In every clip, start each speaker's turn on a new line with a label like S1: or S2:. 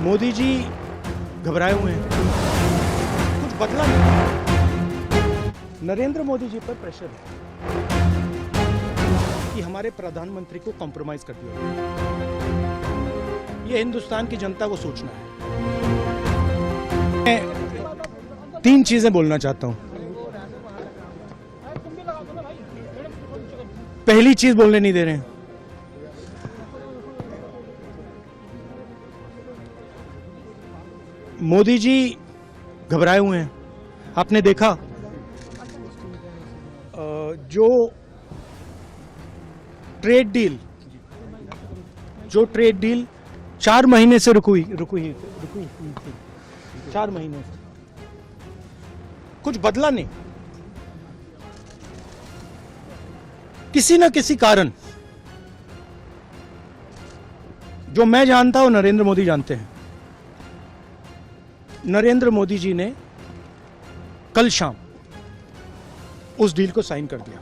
S1: मोदी जी घबराए हुए हैं, कुछ बदला नहीं। नरेंद्र मोदी जी पर प्रेशर है कि हमारे प्रधानमंत्री को कॉम्प्रोमाइज कर दिया गया। ये हिंदुस्तान की जनता को सोचना है। मैं 3 चीजें बोलना चाहता हूं। पहली चीज बोलने नहीं दे रहे हैं। मोदी जी घबराए हुए हैं। आपने देखा जो ट्रेड डील 4 महीने से रुकी थी। 4 महीने से कुछ बदला नहीं। किसी न किसी कारण, जो मैं जानता हूं नरेंद्र मोदी जानते हैं, नरेंद्र मोदी जी ने कल शाम उस डील को साइन कर दिया।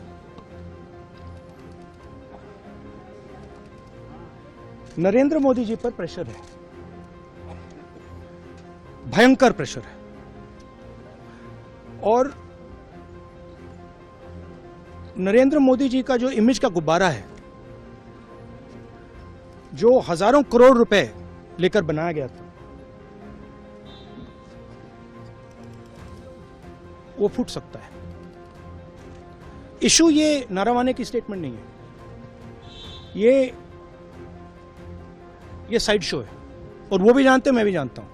S1: नरेंद्र मोदी जी पर प्रेशर है, भयंकर प्रेशर है। और नरेंद्र मोदी जी का जो इमेज का गुब्बारा है, जो हजारों करोड़ रुपए लेकर बनाया गया था, वो फूट सकता है। इशू ये नारावाने की स्टेटमेंट नहीं है, ये साइड शो है, और वो भी जानते हैं, मैं भी जानता हूं।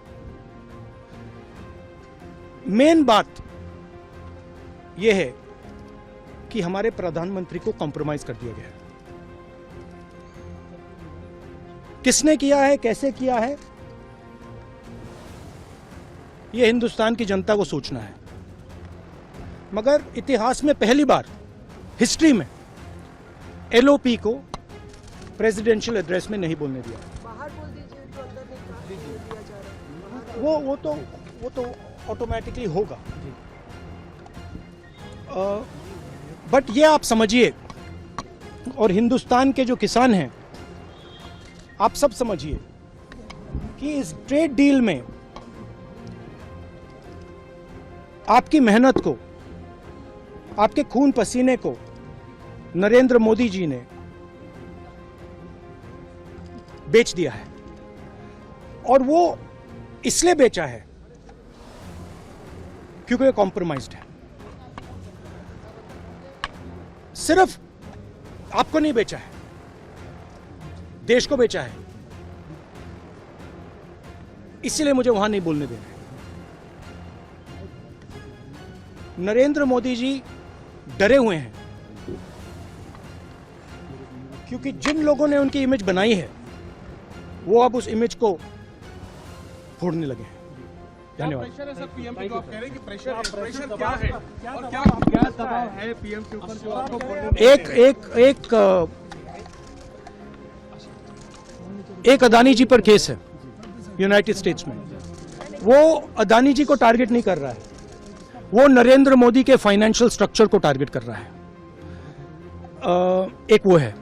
S1: मेन बात यह है कि हमारे प्रधानमंत्री को कॉम्प्रोमाइज कर दिया गया है। किसने किया है, कैसे किया है, यह हिंदुस्तान की जनता को सोचना है। मगर इतिहास में पहली बार, हिस्ट्री में, एलओपी को प्रेसिडेंशियल एड्रेस में नहीं बोलने दिया।
S2: बाहर बोल दीजिए, तो अंदर नहीं दिया जा रहा है।
S1: वो तो ऑटोमेटिकली होगा। बट ये आप समझिए, और हिंदुस्तान के जो किसान हैं, आप सब समझिए कि इस ट्रेड डील में आपकी मेहनत को, आपके खून पसीने को नरेंद्र मोदी जी ने बेच दिया है। और वो इसलिए बेचा है क्योंकि ये कॉम्प्रोमाइज्ड है। सिर्फ आपको नहीं बेचा है, देश को बेचा है। इसीलिए मुझे वहां नहीं बोलने देना है। नरेंद्र मोदी जी डरे हुए हैं क्योंकि जिन लोगों ने उनकी इमेज बनाई है, वो अब उस इमेज को फोड़ने लगे हैं। धन्यवाद।
S3: प्रेशर है सर पीएम पे, जो आप कह रहे हैं कि प्रेशर क्या है और क्या दबाव है पीएम के ऊपर जो आपको
S1: एक अदानी जी पर केस है यूनाइटेड स्टेट्स में। वो अदानी जी को टारगेट नहीं कर रहा है, वो नरेंद्र मोदी के फाइनेंशियल स्ट्रक्चर को टारगेट कर रहा है। एक वो है।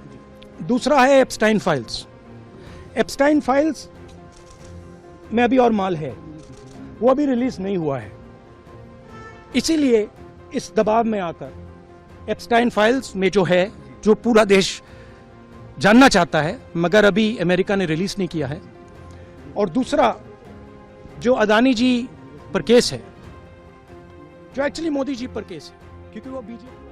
S1: दूसरा है एप्स्टाइन फाइल्स। एप्स्टाइन फाइल्स में अभी और माल है, वो अभी रिलीज नहीं हुआ है। इसीलिए इस दबाव में आकर एप्स्टाइन फाइल्स में जो है, जो पूरा देश जानना चाहता है, मगर अभी अमेरिका ने रिलीज नहीं किया है। और दूसरा जो अदानी जी पर केस है, जो एक्चुअली मोदी जी पर केस है, क्योंकि वो बीजेपी